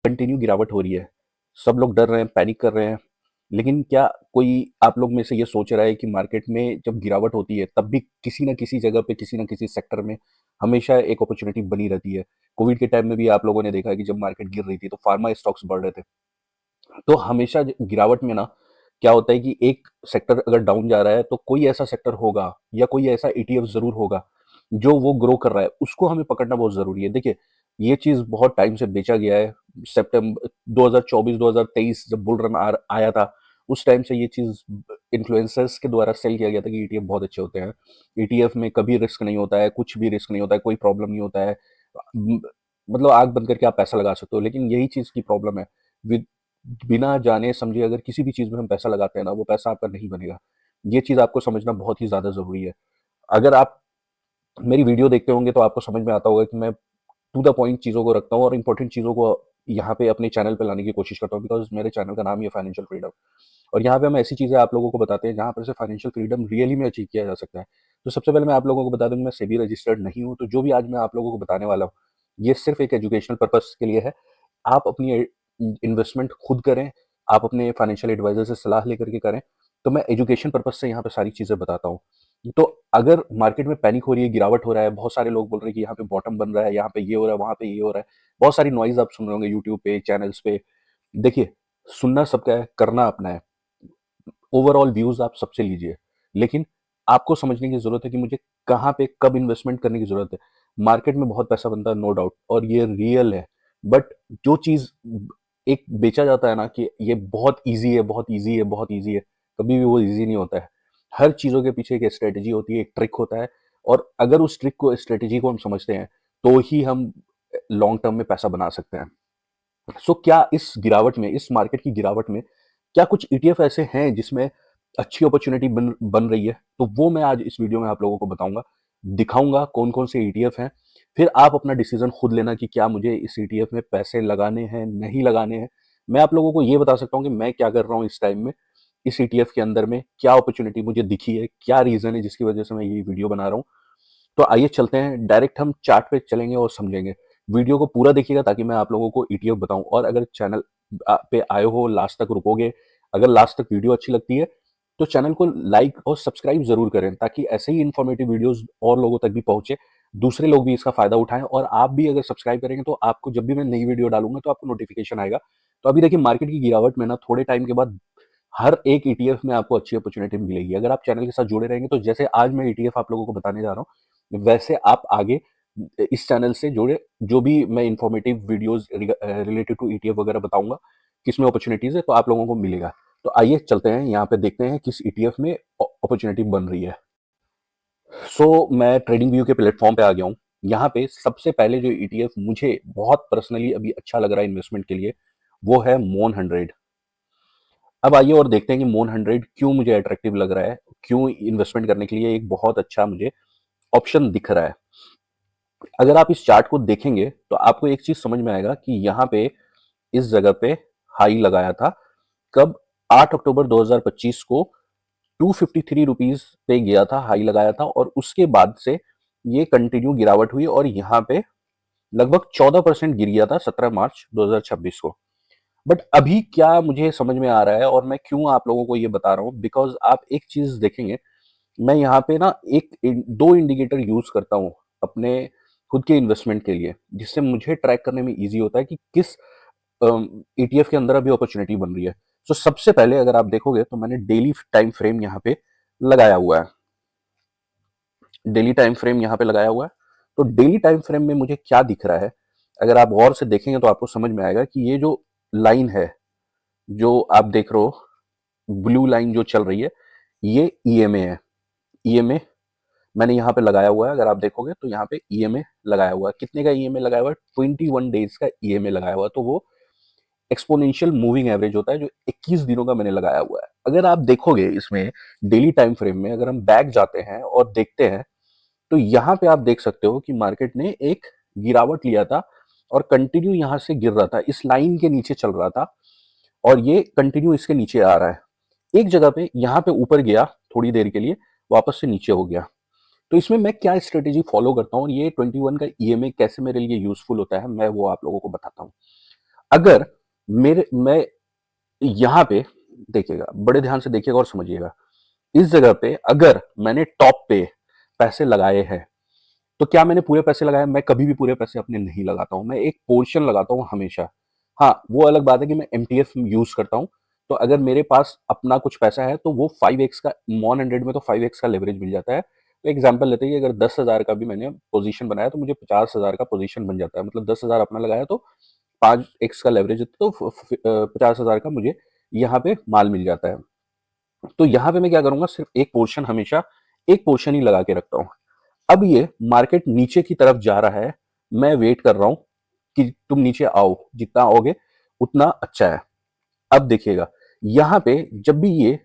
Continue गिरावट हो रही है, सब लोग डर रहे हैं, पैनिक कर रहे हैं, लेकिन क्या कोई आप लोग में से ये सोच रहा है कि मार्केट में जब गिरावट होती है तब भी किसी न किसी जगह पे, किसी न किसी सेक्टर में हमेशा एक अपॉर्चुनिटी बनी रहती है। कोविड के टाइम में भी आप लोगों ने देखा है कि जब मार्केट गिर रही थी तो फार्मा स्टॉक्स बढ़ रहे थे। तो हमेशा गिरावट में ना क्या होता है कि एक सेक्टर अगर डाउन जा रहा है तो कोई ऐसा सेक्टर होगा या कोई ऐसा ईटीएफ जरूर होगा जो वो ग्रो कर रहा है, उसको हमें पकड़ना बहुत जरूरी है। देखिए, ये चीज बहुत टाइम से बेचा गया है। सितंबर 2024 2023 जब बुल रन आया था, उस टाइम से ये चीज इन्फ्लुएंसर्स के द्वारा सेल किया गया था कि ईटीएफ बहुत अच्छे होते हैं, ईटीएफ में कभी रिस्क नहीं होता है, कुछ भी रिस्क नहीं होता है, कोई प्रॉब्लम नहीं होता है। म- मतलब आग बंद करके आप पैसा लगा सकते हो, लेकिन यही चीज की प्रॉब्लम है। बिना जाने समझे अगर किसी भी चीज में हम पैसा लगाते हैं ना, वो पैसा आपका नहीं बनेगा। ये चीज आपको समझना बहुत ही ज्यादा जरूरी है। अगर आप मेरी वीडियो देखते होंगे तो आपको समझ में आता होगा कि मैं टू द पॉइंट चीजों को रखता हूँ और इंपॉर्टेंट चीजों को यहाँ पे अपने चैनल पे लाने की कोशिश करता हूँ, बिकॉज मेरे चैनल का नाम ही है फाइनेंशियल फ्रीडम। और यहाँ पे हम ऐसी चीजें आप लोगों को बताते हैं जहाँ पर से फाइनेंशियल फ्रीडम रियली में अचीव किया जा सकता है। तो सबसे पहले मैं आप लोगों को बता दूं कि मैं सेबी रजिस्टर्ड नहीं हूँ, तो जो भी आज मैं आप लोगों को बताने वाला हूँ ये सिर्फ एक एजुकेशनल पर्पस के लिए है। आप अपनी इन्वेस्टमेंट खुद करें, आप अपने फाइनेंशियल एडवाइजर से सलाह लेकर के करें। तो मैं एजुकेशन पर्पज से यहाँ पे सारी चीजें बताता हूँ। तो अगर मार्केट में पैनिक हो रही है, गिरावट हो रहा है, बहुत सारे लोग बोल रहे हैं कि यहाँ पे बॉटम बन रहा है, यहाँ पे ये हो रहा है, वहां पे ये हो रहा है, बहुत सारी नॉइज आप सुन रहे होंगे यूट्यूब पे, चैनल्स पे। देखिए, सुनना सबका है, करना अपना है। ओवरऑल व्यूज आप सबसे लीजिए, लेकिन आपको समझने की जरूरत है कि मुझे कहाँ पे कब इन्वेस्टमेंट करने की जरूरत है। मार्केट में बहुत पैसा बनता है, नो डाउट, और ये रियल है। बट जो चीज एक बेचा जाता है ना कि ये बहुत इजी है, बहुत इजी है, बहुत इजी है, कभी भी वो इजी नहीं होता है। हर चीजों के पीछे एक स्ट्रेटेजी होती है, एक ट्रिक होता है। और अगर उस ट्रिक को, स्ट्रेटेजी को हम समझते हैं तो ही हम लॉन्ग टर्म में पैसा बना सकते हैं। सो क्या इस गिरावट में, इस मार्केट की गिरावट में, क्या कुछ ईटीएफ ऐसे हैं जिसमें अच्छी अपॉर्चुनिटी बन बन रही है? तो वो मैं आज इस वीडियो में आप लोगों को बताऊंगा, दिखाऊंगा कौन कौन से ईटीएफ हैं। फिर आप अपना डिसीजन खुद लेना कि क्या मुझे इस ईटीएफ में पैसे लगाने हैं, नहीं लगाने हैं। मैं आप लोगों को ये बता सकता हूँ कि मैं क्या कर रहा हूँ इस टाइम में, इस ईटीएफ के अंदर में क्या अपॉर्चुनिटी मुझे दिखी है, क्या रीजन है जिसकी वजह से मैं ये वीडियो बना रहा हूँ। तो आइए चलते हैं, डायरेक्ट हम चार्ट पे चलेंगे और समझेंगे। वीडियो को पूरा देखिएगा ताकि मैं आप लोगों को ईटीएफ बताऊं। और अगर चैनल पे आए हो, लास्ट तक रुकोगे, अगर लास्ट तक वीडियो अच्छी लगती है तो चैनल को लाइक और सब्सक्राइब जरूर करें, ताकि ऐसे ही इंफॉर्मेटिव वीडियोस और लोगों तक भी पहुंचे, दूसरे लोग भी इसका फायदा उठाएं। और आप भी अगर सब्सक्राइब करेंगे तो आपको जब भी मैं नई वीडियो डालूंगा तो आपको नोटिफिकेशन आएगा। तो अभी देखिए, मार्केट की गिरावट में ना थोड़े टाइम के बाद हर एक ईटीएफ में आपको अच्छी अपॉर्चुनिटी मिलेगी अगर आप चैनल के साथ जुड़े रहेंगे। तो जैसे आज मैं ईटीएफ आप लोगों को बताने जा रहा हूँ, वैसे आप आगे इस चैनल से जुड़े, जो भी मैं informative videos related to ETF वगैरह बताऊंगा, किसमें अपॉर्चुनिटीज है, तो आप लोगों को मिलेगा। तो आइए चलते हैं, यहाँ पे देखते हैं किस ईटीएफ में अपॉर्चुनिटी बन रही है। मैं ट्रेडिंग व्यू के प्लेटफॉर्म पे आ गया हूँ। यहाँ पे सबसे पहले जो ईटीएफ मुझे बहुत पर्सनली अभी अच्छा लग रहा है इन्वेस्टमेंट के लिए, वो है मोन 100। अब आइए और देखते हैं कि मोन 100 क्यों मुझे अट्रैक्टिव लग रहा है, क्यों इन्वेस्टमेंट करने के लिए एक बहुत अच्छा मुझे ऑप्शन दिख रहा है। अगर आप इस चार्ट को देखेंगे तो आपको एक चीज समझ में आएगा कि यहाँ पे इस जगह पे हाई लगाया था कब, 8 अक्टूबर 2025 को 253 रुपीज पे गया था, हाई लगाया था, और उसके बाद से ये कंटिन्यू गिरावट हुई और यहाँ पे लगभग 14% गिर गया था 17 मार्च 2026 को। बट अभी क्या मुझे समझ में आ रहा है और मैं क्यों आप लोगों को ये बता रहा हूँ, बिकॉज आप एक चीज देखेंगे, मैं यहाँ पे ना दो इंडिकेटर यूज करता हूँ अपने खुद के इन्वेस्टमेंट के लिए, जिससे मुझे ट्रैक करने में इजी होता है कि किस ईटीएफ के अंदर अभी अपॉर्चुनिटी बन रही है। तो सबसे पहले अगर आप देखोगे तो मैंने डेली टाइम फ्रेम यहाँ पे लगाया हुआ है, डेली टाइम फ्रेम यहाँ पे लगाया हुआ है। तो डेली टाइम फ्रेम में मुझे क्या दिख रहा है, अगर आप गौर से देखेंगे तो आपको समझ में आएगा कि ये जो लाइन है, जो आप देख रहे हो, ब्लू लाइन जो चल रही है, ये ईएमए है। ईएमए मैंने यहाँ पे लगाया हुआ है, अगर आप देखोगे तो यहाँ पे ईएमए लगाया हुआ है। कितने का ईएमए लगाया हुआ है? 21 डेज का ईएमए लगाया हुआ है। तो वो एक्सपोनेंशियल मूविंग एवरेज होता है जो 21 दिनों का मैंने लगाया हुआ है। अगर आप देखोगे इसमें डेली टाइम फ्रेम में, अगर हम बैक जाते हैं और देखते हैं, तो यहाँ पे आप देख सकते हो कि मार्केट ने एक गिरावट लिया था और कंटिन्यू यहाँ से गिर रहा था, इस लाइन के नीचे चल रहा था, और ये कंटिन्यू इसके नीचे आ रहा है। एक जगह पे यहाँ पे ऊपर गया, थोड़ी देर के लिए वापस से नीचे हो गया। तो इसमें मैं क्या स्ट्रेटेजी फॉलो करता हूँ और ये 21 का ईएमए कैसे मेरे लिए यूजफुल होता है, मैं वो आप लोगों को बताता हूँ। अगर मैं यहाँ पे देखिएगा, बड़े ध्यान से देखिएगा और समझिएगा, इस जगह पे अगर मैंने टॉप पे पैसे लगाए हैं, तो क्या मैंने पूरे पैसे लगाए? मैं कभी भी पूरे पैसे अपने नहीं लगाता हूँ, मैं एक पोर्शन लगाता हूँ हमेशा। हाँ, वो अलग बात है कि मैं एमटीएफ यूज करता हूँ, तो अगर मेरे पास अपना कुछ पैसा है तो वो 5x का, मॉन 100 में तो 5x का लेवरेज मिल जाता है। तो एग्जाम्पल लेते हैं कि अगर 10,000 का भी मैंने पोजीशन बनाया तो मुझे 50,000 का पोजीशन बन जाता है, मतलब 10,000 अपना लगाया तो 5x का लेवरेज, तो 50,000 का मुझे यहाँ पे माल मिल जाता है। तो यहाँ पे मैं क्या करूंगा, सिर्फ एक पोर्शन, हमेशा एक पोर्शन ही लगा के रखता हूँ। अब ये मार्केट नीचे की तरफ जा रहा है, मैं वेट कर रहा हूं कि तुम नीचे आओ, जितना आओगे उतना अच्छा है। अब देखिएगा, यहां पे जब भी ये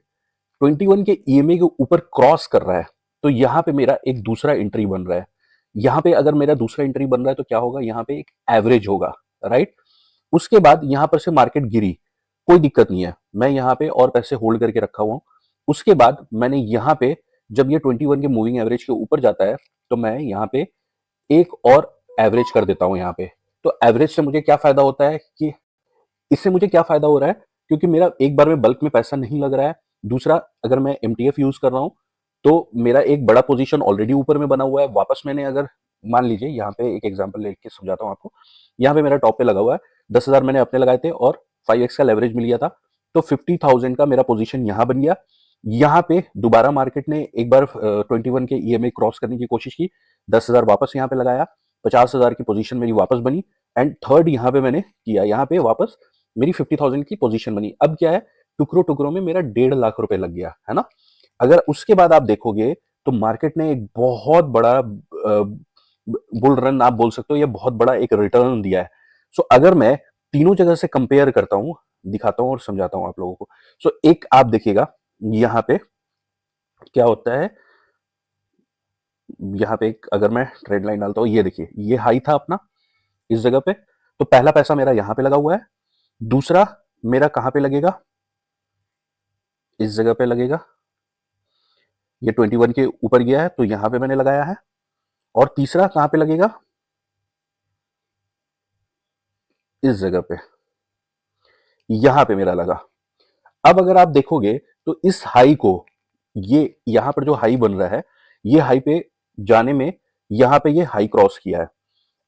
21 के ईएमए के ऊपर क्रॉस कर रहा है, तो यहां पे मेरा एक दूसरा एंट्री बन रहा है। यहां पे अगर मेरा दूसरा एंट्री बन रहा है तो क्या होगा, यहां पे एक एवरेज होगा, राइट। उसके बाद यहां पर से मार्केट गिरी, कोई दिक्कत नहीं है, मैं यहां पे और पैसे होल्ड करके रखा हुआ हूं। उसके बाद मैंने यहां पे, जब ये 21 के मूविंग एवरेज के ऊपर जाता है, तो मैं यहां पे एक और एवरेज कर देता हूं यहाँ पे। तो एवरेज से मुझे क्या फायदा होता है कि, इससे मुझे क्या फायदा हो रहा है, क्योंकि मेरा एक बार में बल्क में पैसा नहीं लग रहा है। दूसरा, अगर मैं एमटीएफ यूज कर रहा हूं तो मेरा एक बड़ा पोजीशन ऑलरेडी ऊपर में बना हुआ है। वापस मैंने अगर, मान लीजिए यहाँ पे एक एग्जांपल लेके समझाता हूँ आपको, यहाँ पे मेरा टॉप पे लगा हुआ है, 10,000 मैंने अपने लगाए थे और 5x का लेवरेज मिल गया था, तो 50,000 का मेरा पोजीशन यहाँ बन गया। यहाँ पे दोबारा मार्केट ने एक बार 21 के ईएमए क्रॉस करने की कोशिश की, 10,000 वापस यहाँ पे लगाया, 50,000 की पोजीशन मेरी वापस बनी। एंड थर्ड यहाँ पे मैंने किया, यहाँ पे वापस मेरी 50,000 की पोजीशन बनी। अब क्या है, टुकड़ों टुकड़ों में मेरा 1.5 लाख रुपए लग गया है ना। अगर उसके बाद आप देखोगे तो मार्केट ने एक बहुत बड़ा बुल रन आप बोल सकते हो, या बहुत बड़ा एक रिटर्न दिया है। सो अगर मैं तीनों जगह से कंपेयर करता हूं, दिखाता हूं और समझाता हूं आप लोगों को। सो एक आप देखिएगा, यहाँ पे क्या होता है, यहाँ पे एक अगर मैं ट्रेड लाइन डालता हूँ, ये देखिए, ये हाई था अपना इस जगह पे, तो पहला पैसा मेरा यहाँ पे लगा हुआ है। दूसरा मेरा कहां पे लगेगा, इस जगह पे लगेगा। ये 21 के ऊपर गया है तो यहां पे मैंने लगाया है। और तीसरा कहां पे लगेगा, इस जगह पे, यहां पे मेरा लगा। अब अगर आप देखोगे तो इस हाई को, ये यहां पर जो हाई बन रहा है, ये हाई पे जाने में यहां पे ये हाई क्रॉस किया है।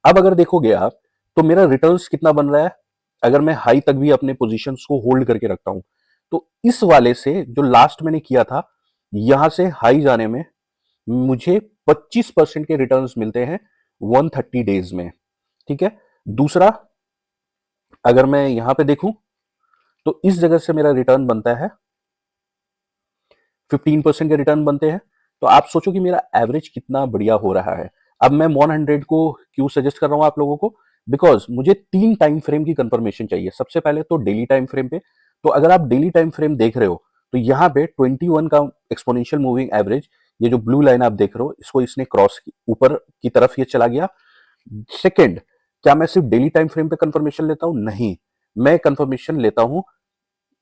अब अगर देखोगे आप, तो मेरा रिटर्न्स कितना बन रहा है, अगर मैं हाई तक भी अपने पोजीशंस को होल्ड करके रखता हूं, तो इस वाले से जो लास्ट मैंने किया था, यहां से हाई जाने में मुझे 25% के रिटर्न्स मिलते हैं 130 डेज में। ठीक है। दूसरा, अगर मैं यहां पे देखूं, तो इस जगह से मेरा रिटर्न बनता है 15% के रिटर्न बनते हैं। तो आप सोचो कि मेरा एवरेज कितना बढ़िया हो रहा है। अब मैं मॉन 100 को क्यों सजेस्ट कर रहा हूं आप लोगों को, बिकॉज मुझे 3 टाइम फ्रेम की कंफर्मेशन चाहिए। सबसे पहले तो डेली टाइम फ्रेम पे, तो अगर आप डेली टाइम फ्रेम देख रहे हो, तो यहाँ पे 21 का एक्सपोनेंशियल मूविंग एवरेज, ये जो ब्लू लाइन आप देख रहे हो, इसको इसने क्रॉस ऊपर की तरफ ये चला गया। सेकेंड, क्या मैं सिर्फ डेली टाइम फ्रेम पे कंफर्मेशन लेता हूं? नहीं, मैं कंफर्मेशन लेता हूं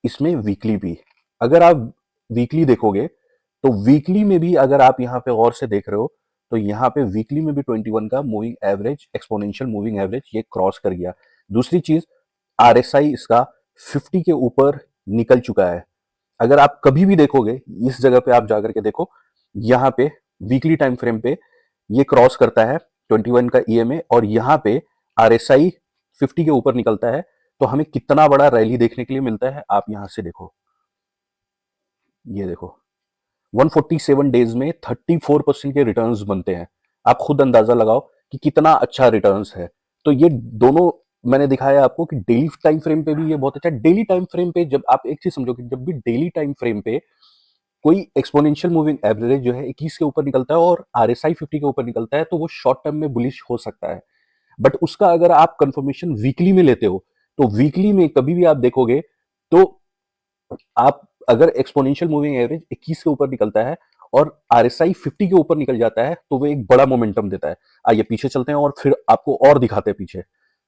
इसमें वीकली भी। अगर आप वीकली देखोगे, तो वीकली में भी अगर आप यहाँ पे और से देख रहे हो, तो यहाँ पे वीकली में भी 21 का moving average, exponential moving average, ये क्रॉस कर गया। दूसरी चीज, आरएसआई इसका 50 के ऊपर निकल चुका है। अगर आप कभी भी देखोगे, इस जगह पे आप जाकर के देखो, यहाँ पे वीकली टाइम फ्रेम पे ये क्रॉस करता है 21 का ईएमए, और यहाँ पे आरएसआई 50 के ऊपर निकलता है। तो हमें कितना बड़ा रैली देखने के लिए मिलता है, आप यहां से देखो, ये देखो, 147 डेज में 34% के रिटर्न्स बनते हैं। आप खुद अंदाजा लगाओ कि कितना अच्छा रिटर्न्स है। तो ये दोनों मैंने दिखाया आपको कि डेली टाइम फ्रेम पे भी ये बहुत अच्छा। डेली टाइम फ्रेम पे जब आप एक चीज समझो कि जब भी डेली टाइम फ्रेम पे कोई एक्सपोनेंशियल मूविंग एवरेज जो है 21 के ऊपर निकलता है और आरएसआई 50 के ऊपर निकलता है, तो वो शॉर्ट टर्म में बुलिश हो सकता है। बट उसका अगर आप कंफर्मेशन वीकली में लेते हो, तो वीकली में कभी भी आप देखोगे, तो आप अगर एक्सपोनेंशियल मूविंग एवरेज 21 के ऊपर निकलता है और आरएसआई 50 के ऊपर निकल जाता है, तो वो एक बड़ा मोमेंटम देता है। आइए पीछे चलते हैं और फिर आपको और दिखाते हैं पीछे,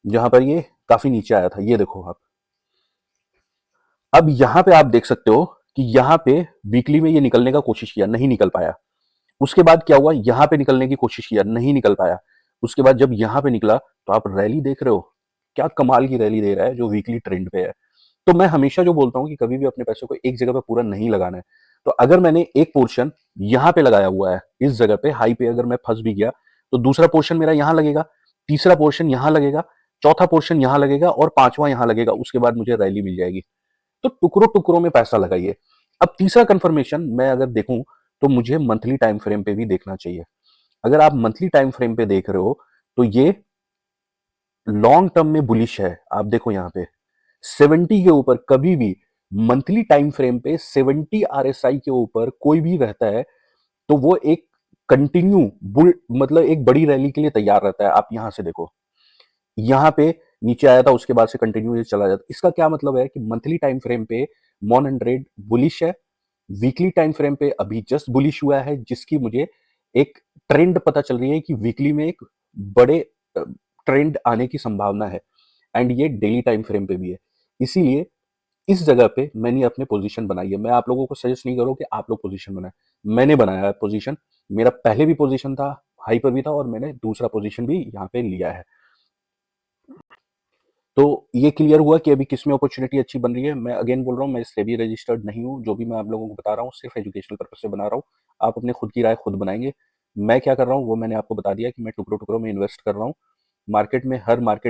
जहां पर ये काफी नीचे आया था। ये देखो आप, अब यहां पे आप देख सकते हो कि यहां पे वीकली में ये निकलने का कोशिश किया, नहीं निकल पाया। उसके बाद क्या हुआ, यहां पे निकलने की कोशिश किया, नहीं निकल पाया। उसके बाद जब यहां पे निकला, तो आप रैली देख रहे हो, क्या कमाल की रैली दे रहा है जो वीकली ट्रेंड पे है। तो मैं हमेशा जो बोलता हूँ कि कभी भी अपने पैसे को एक जगह पे पूरा नहीं लगाना है। तो अगर मैंने एक पोर्शन यहाँ पे लगाया हुआ है, इस जगह पे हाई पे अगर मैं फंस भी गया, तो दूसरा पोर्शन मेरा यहाँ लगेगा, तीसरा पोर्शन यहाँ लगेगा, चौथा पोर्शन यहाँ लगेगा और पांचवा यहाँ लगेगा। उसके बाद मुझे रैली मिल जाएगी। तो टुकड़ों टुकड़ों में पैसा लगाइए। अब तीसरा कंफर्मेशन मैं अगर देखूं, तो मुझे मंथली टाइम फ्रेम पे भी देखना चाहिए। अगर आप मंथली टाइम फ्रेम पे देख रहे हो, तो ये लॉन्ग टर्म में बुलिश है। आप देखो यहाँ पे 70 के ऊपर कभी भी मंथली टाइम फ्रेम पे 70 आरएसआई के ऊपर कोई भी रहता है, तो वो एक कंटिन्यू बुल मतलब एक बड़ी रैली के लिए तैयार रहता है। आप यहां से देखो, यहां पे नीचे आया था, उसके बाद से कंटिन्यू चला जाता। इसका क्या मतलब है कि मंथली टाइम फ्रेम पे मॉन एंड ट्रेड बुलिश है, वीकली टाइम फ्रेम पे अभी जस्ट बुलिश हुआ है, जिसकी मुझे एक ट्रेंड पता चल रही है कि वीकली में एक बड़े ट्रेंड आने की संभावना है। एंड ये डेली टाइम फ्रेम पे भी है। इसीलिए इस जगह पे मैंने अपने पोजीशन बनाई है। मैं आप लोगों को सजेस्ट नहीं करूँ कि आप लोग पोजीशन बनाए, मैंने बनाया है पोजीशन। मेरा पहले भी पोजीशन था, हाई पर भी था, और मैंने दूसरा पोजीशन भी यहाँ पे लिया है। तो ये क्लियर हुआ कि अभी किस में अपॉर्चुनिटी अच्छी बन रही है। मैं अगेन बोल रहा हूँ, मैं सेबी रजिस्टर्ड नहीं हूँ। जो भी मैं आप लोगों को बता रहा हूँ सिर्फ एजुकेशनल पर्पज से बना रहा हूँ। आप अपने खुद की राय खुद बनाएंगे। मैं क्या कर रहा हूँ वो मैंने आपको बता दिया कि मैं टुकड़ों टुकड़ों में इन्वेस्ट कर रहा हूँ। मार्केट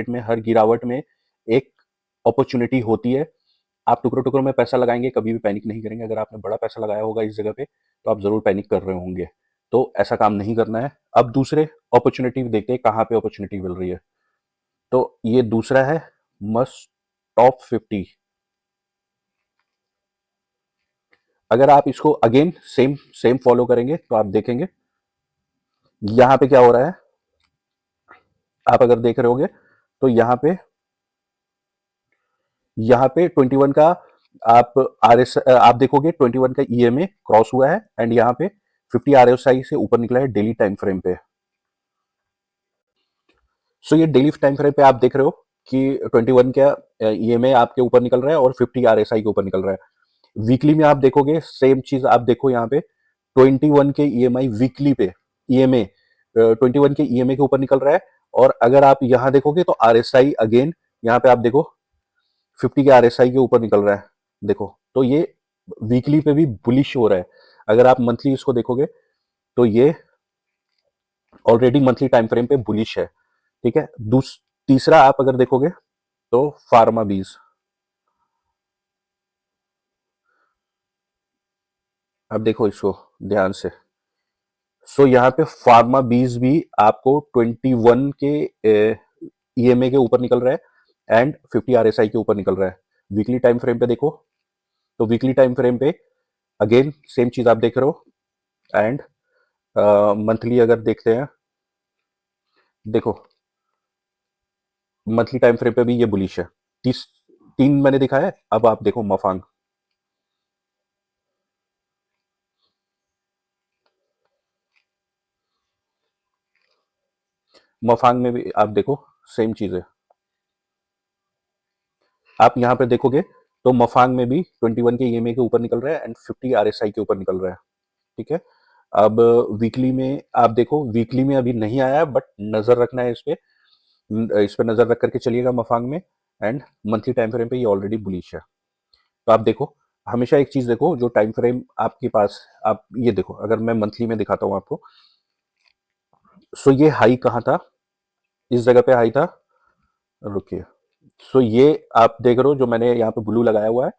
में हर गिरावट में एक अपॉर्चुनिटी होती है। आप टुकड़ों टुकड़ों में पैसा लगाएंगे, कभी भी पैनिक नहीं करेंगे। अगर आपने बड़ा पैसा लगाया होगा इस जगह पे, तो आप जरूर पैनिक कर रहे होंगे। तो ऐसा काम नहीं करना है। अब दूसरे अपॉर्चुनिटी देखते हैं कहाँ पे अपॉर्चुनिटी मिल रही है। तो ये दूसरा है मस्ट टॉप 50। अगर आप इसको अगेन सेम सेम फॉलो करेंगे तो आप देखेंगे यहां पे क्या हो रहा है। आप अगर देख रहे होगे तो यहाँ पे 21 का आप आप देखोगे 21 का ईएमए क्रॉस हुआ है, एंड यहाँ पे 50 आरएसआई से ऊपर निकला है डेली टाइम फ्रेम पे। सो ये डेली टाइम फ्रेम पे आप देख रहे हो कि 21 का ईएमए आपके ऊपर निकल रहा है और 50 आरएसआई के ऊपर निकल रहा है। वीकली में आप देखोगे सेम चीज। आप देखो यहाँ पे 21 के ईएमआई वीकली पे ईएमए 21 के ईएमए के ऊपर निकल रहा है। और अगर आप यहाँ देखोगे तो आरएसआई अगेन यहाँ पे आप देखो 50 के आरएसआई के ऊपर निकल रहा है। देखो तो ये वीकली पे भी बुलिश हो रहा है। अगर आप मंथली इसको देखोगे तो ये ऑलरेडी मंथली टाइम फ्रेम पे बुलिश है। ठीक है। तीसरा आप अगर देखोगे तो फार्मा बीज, अब देखो इसको ध्यान से। सो यहाँ पे फार्मा बीज भी आपको 21 के ईएमए के ऊपर निकल रहा है एंड 50 आरएसआई के ऊपर निकल रहा है। वीकली टाइम फ्रेम पे देखो तो वीकली टाइम फ्रेम पे अगेन सेम चीज आप देख रहे हो। एंड मंथली अगर देखते हैं, देखो मंथली टाइम फ्रेम पे भी ये बुलिश है। तीस तीन मैंने दिखा है। अब आप देखो मफांग, मफांग में भी आप देखो सेम चीज है। आप यहाँ पे देखोगे तो मफांग में भी 21 के ईएमए के ऊपर निकल रहा है एंड 50 आरएसआई के ऊपर निकल रहा है। ठीक है। अब वीकली में आप देखो, वीकली में अभी नहीं आया है बट नजर रखना है इस पे नजर रख करके चलिएगा मफांग में। एंड मंथली टाइम फ्रेम पे ये ऑलरेडी बुलिश है। तो आप देखो हमेशा एक चीज देखो, जो टाइम फ्रेम आपके पास, आप ये देखो अगर मैं मंथली में दिखाता हूँ आपको। सो ये हाई कहाँ था, इस जगह पे हाई था। रुकिए। सो ये आप देख रहे हो जो मैंने यहाँ पे ब्लू लगाया हुआ है,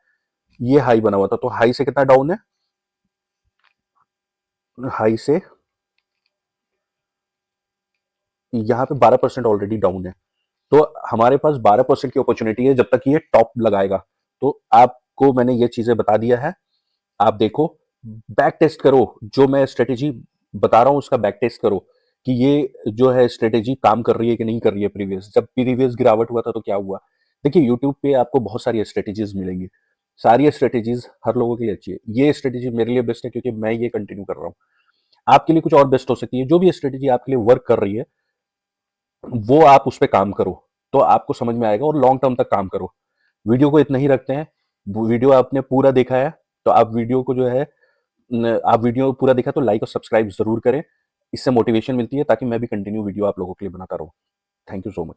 ये हाई बना हुआ था। तो हाई से कितना डाउन है, हाई से यहाँ पे 12% ऑलरेडी डाउन है। तो हमारे पास 12% की अपॉर्चुनिटी है जब तक ये टॉप लगाएगा। तो आपको मैंने ये चीजें बता दिया है। आप देखो, बैक टेस्ट करो, जो मैं स्ट्रेटेजी बता रहा हूं उसका बैक टेस्ट करो कि ये जो है स्ट्रेटेजी काम कर रही है कि नहीं कर रही है। जब प्रीवियस गिरावट हुआ था तो क्या हुआ। देखिए यूट्यूब पे आपको बहुत सारी स्ट्रेटेजीज मिलेंगी। सारी स्ट्रेटेजीज हर लोगों के लिए अच्छी है। ये स्ट्रेटेजी मेरे लिए बेस्ट है क्योंकि मैं ये कंटिन्यू कर रहा हूँ। आपके लिए कुछ और बेस्ट हो सकती है। जो भी स्ट्रेटेजी आपके लिए वर्क कर रही है वो आप उस पर काम करो, तो आपको समझ में आएगा, और लॉन्ग टर्म तक काम करो। वीडियो को इतना ही रखते हैं। वीडियो आपने पूरा देखा है तो आप वीडियो को जो है आप वीडियो पूरा देखा तो लाइक और सब्सक्राइब जरूर करें। इससे मोटिवेशन मिलती है ताकि मैं भी कंटिन्यू वीडियो आप लोगों के लिए बनाता रहूं। Thank you so much.